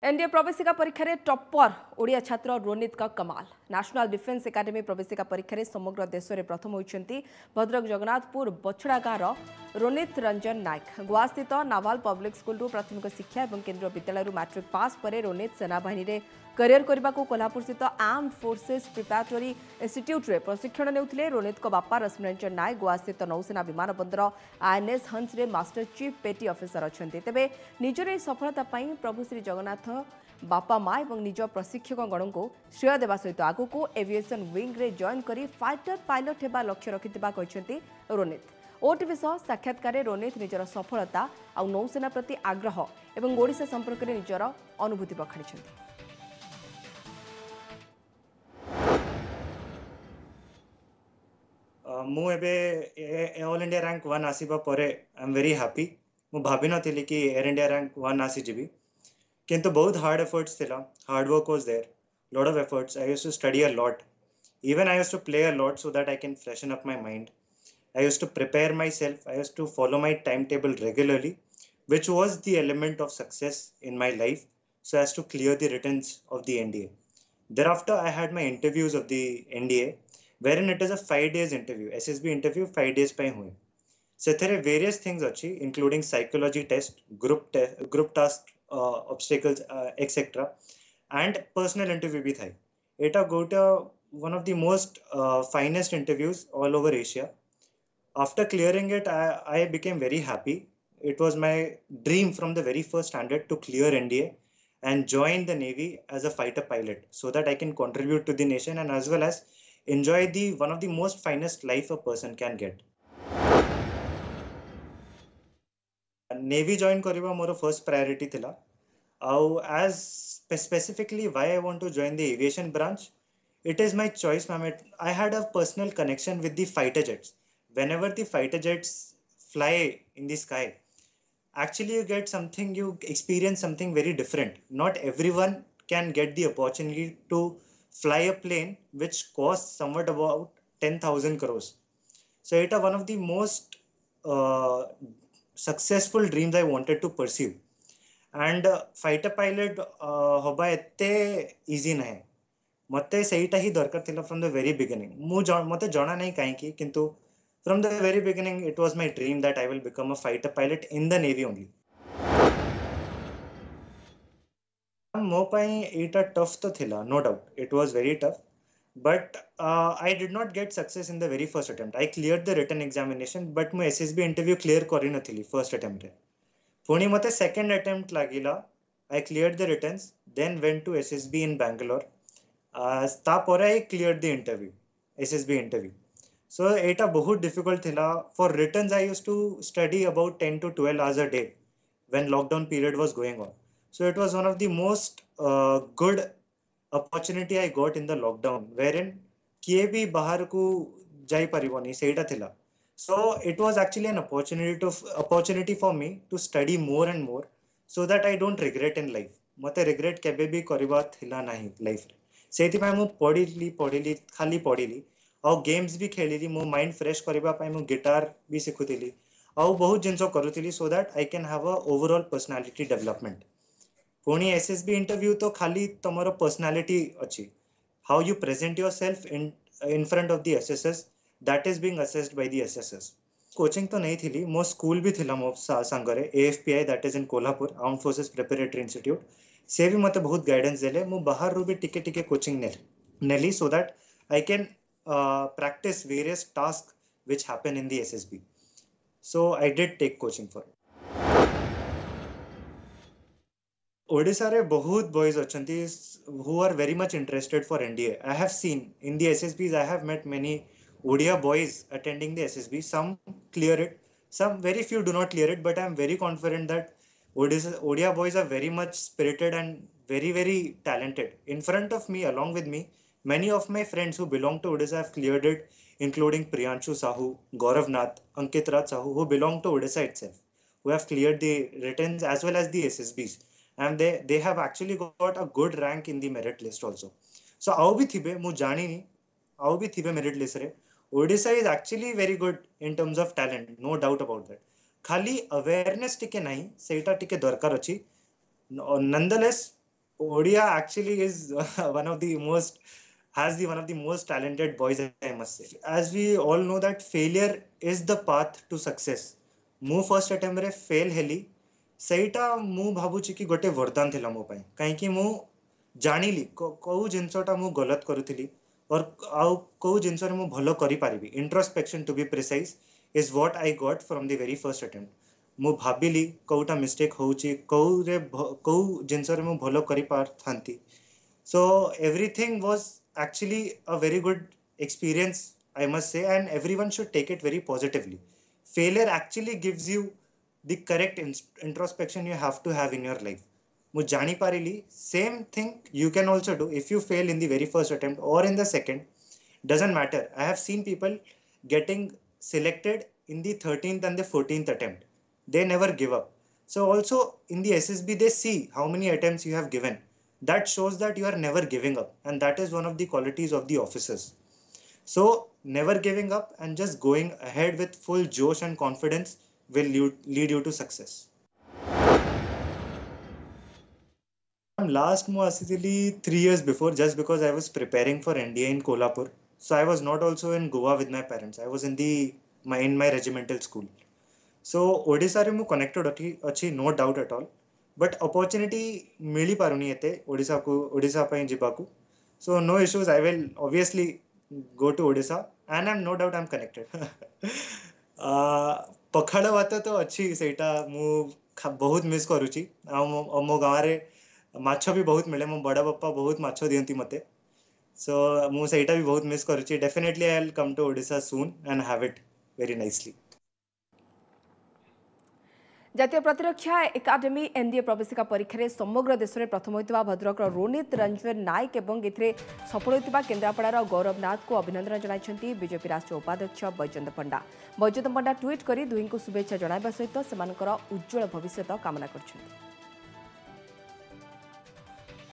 NDA प्रवेशिका परीक्षा रे टॉपर ओडिया छात्र रोनित का कमाल नेशनल डिफेंस एकेडमी प्रवेशिका परीक्षा रे समग्र देश में प्रथम होइछंती भद्रक जगन्नाथपुर बछड़ा गाँव रोनित रंजन नायक गोवा स्थित नाभाल पब्लिक स्कूल प्राथमिक शिक्षा और केन्द्रीय विद्यालय मैट्रिक पास पर रोनित सेनाबाहिनी रे करियर करने को कोल्हापुर स्थित आर्म्ड फोर्सेस प्रिपरेटरी इंस्टीट्यूट रे प्रशिक्षण नेउथिले रोनित को बापा रश्मिरंजन नायक गोवा स्थित नौसेना विमान बंदर आईएनएस हंस रे मास्टर चीफ पेटी ऑफिसर अछंती तेबे निजर ए सफलता पई प्रभु श्री जगन्नाथ बापा माँ और निज प्रशिक्षक गण को श्रेय देवा सहित आगु को एविएशन विंग रे जॉइन करी फाइटर पायलट हेबा लक्ष्य रखिथिबा कहछंती रोनित ओटीवी सह साक्षात्कार रोनित निजर सफलता और नौसेना प्रति आग्रह और ओडिशा संपर्क में निजर अनुभूति बखाणी मु एबे ऑल इंडिया रैंक 1 आसीबा परे आई एम वेरी हैप्पी मु भाबी नथिली कि एयर इंडिया रैंक 1 आसी जिबी किंतु बहुत हार्ड एफर्ट्स थिला hard work was there lot of efforts I used to study a lot even I used to play a lot so that I can freshen up my mind. I used to prepare myself. I used to follow my timetable regularly, which was the element of success in my life so as to clear the writtens of the NDA. Thereafter, I had my interviews of the NDA, wherein it is a 5 days interview. SSB interview 5 days पे हुए. So there are various things अच्छी, including psychology test, group task, obstacles, etc. And personal interview भी था. It a go to one of the most finest interviews all over Asia. After clearing it, I became very happy. It was my dream from the very first standard to clear NDA and join the Navy as a fighter pilot so that I can contribute to the nation and as well as enjoy the one of the most finest life a person can get. Navy join kariba moro first priority thila. As specifically why I want to join the aviation branch, it is my choice, ma'am. I had a personal connection with the fighter jets. Whenever the fighter jets fly in the sky, actually you experience something very different. Not everyone can get the opportunity to fly a plane which costs somewhat about 10,000 crores. So it is one of the most successful dreams I wanted to pursue. And fighter pilot hoba ette easy nahi. मते सहीटा ही दरकार थिला from the very beginning मते जाना नहीं कहीं की किंतु from the very beginning it was my dream that I will become a fighter pilot in the navy only मो पई एटा टफ तो थिला no doubt it was very tough but I did not get success in the very first attempt I cleared the written examination but मु SSB interview clear करि नथिली first attempt रे पुणी मते second attempt लागिला I cleared the writtens then went to SSB in Bangalore I cleared the interview, SSB interview. So it a बहुत difficult thila. For returns, I used to study about 10 to 12 hours a day when lockdown period was going on. So it was one of the most good opportunity I got in the lockdown, wherein किए भी बाहर को जाई परिवनी सेटा थिला. So it was actually an opportunity for me to study more and more so that I don't regret in life. मते regret केबे भी करिबा थिला नहीं life रे. सेति पय मु पढिली खाली पढिली और गेम्स भी खेलिली मो माइंड फ्रेश करबा पय मु गिटार भी सिखुतिली और बहुत जिंसो करूतिली so that I can have a overall personality development पुणी एसएसबी इंटरव्यू तो खाली तमरो पर्सनालिटी अछि how you present yourself in front of the SSS that is being assessed by the SSS coaching तो नहीं थिली मो स्कूल भी थिला मो संगरे AFPI that is in Kolhapur armed forces preparatory institute से भी मते बहुत गाइडेंस देले मु बाहर रू भी टिके टिके कोचिंग नेली so that I can practice various tasks which happen in the SSB. So I did take coaching for it. Odisha re bahut boys achanti who are very much interested for NDA. I have seen in the SSBs, I have met many Odia boys attending the SSB. Some clear it, some very few do not clear it, but I am very confident that Odia boys are very much spirited and very, very talented. In front of me, along with me, many of my friends who belong to Odisha have cleared it, including Priyanshu Sahu, Gaurav Nath, Ankit Raj Sahu, who belong to Odisha itself, who have cleared the writtens as well as the SSBs. And they have actually got a good rank in the merit list also. So, ao bhi thibe, mu jani ni, ao bhi thibe merit list re. Odisha is actually very good in terms of talent, no doubt about that. खाली awareness टिके नहीं सेटा टिके दरकार अछि nonetheless Odia actually is one of the most has the one of the most talented boys, I must say. As we all know that failure is the path to success. ମୁଁ first attempt ରେ fail ହେଲି ସେଇଟା ମୁଁ ଭାବୁଛି କି ଗୋଟେ वरदान ଥିଲା ମୋ ପାଇଁ କାହିଁକି ମୁଁ ଜାଣିଲି କୋଉ ଜିନିଷଟା ମୁଁ ଗଲତ କରୁଥିଲି ଆଉ କୋଉ ଜିନିଷରେ ମୁଁ ଭଲ କରିପାରିବି introspection to be precise is what I got from the very first attempt. ମୁଁ ଭାବିଲି କୋଉଟା ମିଷ୍ଟେକ୍ ହଉଛି କୋଉ ଜିନିଷରେ ମୁଁ ଭଲ କରିପାରିଥାନ୍ତି. So everything was actually a very good experience, I must say, and everyone should take it very positively. Failure actually gives you the correct introspection you have to have in your life. ମୁଁ ଜାଣିପାରିଲି same thing you can also do if you fail in the very first attempt or in the second. Doesn't matter. I have seen people getting selected in the 13th and the 14th attempt. They never give up. So also in the SSB they see how many attempts you have given. That shows that you are never giving up, and that is one of the qualities of the officers. So never giving up and just going ahead with full josh and confidence will lead you to success. Last ମୁଁ ଆସିଥିଲି 3 years before just because I was preparing for NDA in Kolhapur. So I was not also in Goa with my parents. I was in my regimental school. So Odisha रे ମୁଁ connected अछि no doubt at all. But opportunity मिली पारुनी एते ओडिशा ପାଇଁ ଯିବାକୁ. So no issues. I will obviously go to Odisha and I'm no doubt I'm connected. ପଖାଳ ଭାତ ତ ଅଛି ସେଇଟା ମୁଁ ବହୁତ ମିସ୍ କରୁଛି ଆଉ ମୋ ଗାଁରେ ମାଛ ବି ବହୁତ ମିଳେ ମୋ ବଡ଼ ବାପା ବହୁତ ମାଛ ଦିଅନ୍ତି ମୋତେ ସୋ ମୁଁ ସେଇଟା ବି ବହୁତ ମିସ୍ କରୁଛି definitely I will come to Odisha soon and have it very nicely জাতীয় প্রতিরক্ষা একাডেমি এনডিএ প্রবেশিকা পরীক্ষায় সমগ্র দেশের প্রথম হয়েছে ভদ্রকর রোনিত রঞ্জন নায়ক এবং এতে সফল হয়েছে কেন্দ্রাপড়ার গৌরব নাথকে অভিনন্দন জনাইছেন বিজেপি রাষ্ট্রীয় উপাধ্যক্ষ বৈজয়ন্ত পণ্ডা। বৈজয়ন্ত পণ্ডা টুইট করে দুহিଙ୍କୁ শুভেচ্ছা জনাଇବା সহিত সেমানଙ୍କର উজ্জ্বল ভবিষ্যৎ কামনা କରିଛନ୍ତି।